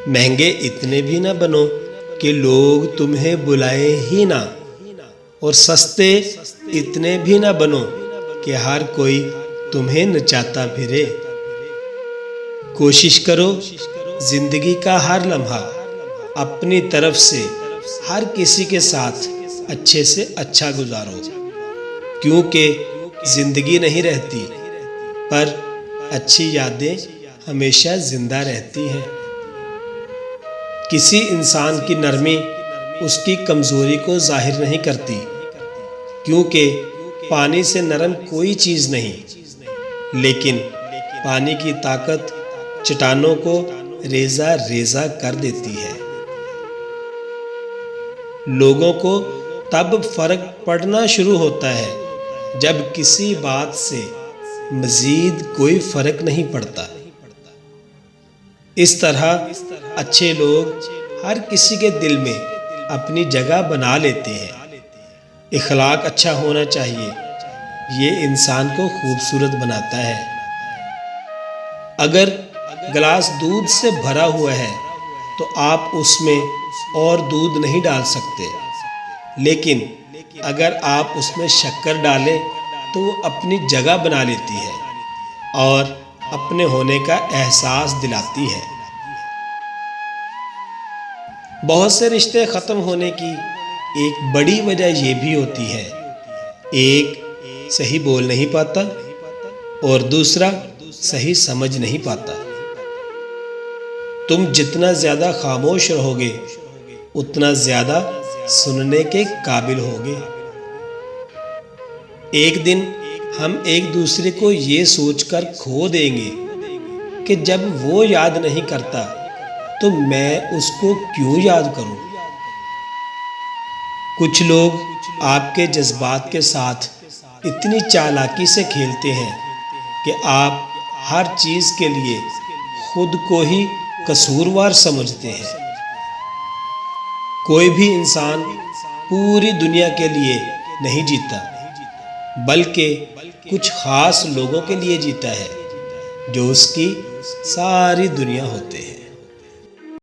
مہنگے اتنے بھی نہ بنو کہ لوگ تمہیں بلائیں ہی نہ، اور سستے اتنے بھی نہ بنو کہ ہر کوئی تمہیں نچاتا پھرے۔ کوشش کرو زندگی کا ہر لمحہ اپنی طرف سے ہر کسی کے ساتھ اچھے سے اچھا گزارو، کیونکہ زندگی نہیں رہتی پر اچھی یادیں ہمیشہ زندہ رہتی ہیں۔ کسی انسان کی نرمی اس کی کمزوری کو ظاہر نہیں کرتی، کیونکہ پانی سے نرم کوئی چیز نہیں، لیکن پانی کی طاقت چٹانوں کو ریزہ ریزہ کر دیتی ہے۔ لوگوں کو تب فرق پڑنا شروع ہوتا ہے جب کسی بات سے مزید کوئی فرق نہیں پڑتا۔ اس طرح اچھے لوگ ہر کسی کے دل میں اپنی جگہ بنا لیتے ہیں۔ اخلاق اچھا ہونا چاہیے، یہ انسان کو خوبصورت بناتا ہے۔ اگر گلاس دودھ سے بھرا ہوا ہے تو آپ اس میں اور دودھ نہیں ڈال سکتے، لیکن اگر آپ اس میں شکر ڈالیں تو وہ اپنی جگہ بنا لیتی ہے اور اپنے ہونے کا احساس دلاتی ہے۔ بہت سے رشتے ختم ہونے کی ایک بڑی وجہ یہ بھی ہوتی ہے، ایک صحیح بول نہیں پاتا اور دوسرا صحیح سمجھ نہیں پاتا۔ تم جتنا زیادہ خاموش رہو گے اتنا زیادہ سننے کے قابل ہوگے۔ ایک دن ہم ایک دوسرے کو یہ سوچ کر کھو دیں گے کہ جب وہ یاد نہیں کرتا تو میں اس کو کیوں یاد کروں۔ کچھ لوگ آپ کے جذبات کے ساتھ اتنی چالاکی سے کھیلتے ہیں کہ آپ ہر چیز کے لیے خود کو ہی قصوروار سمجھتے ہیں۔ کوئی بھی انسان پوری دنیا کے لیے نہیں جیتا، بلکہ کچھ خاص لوگوں کے لیے جیتا ہے جو اس کی ساری دنیا ہوتے ہیں۔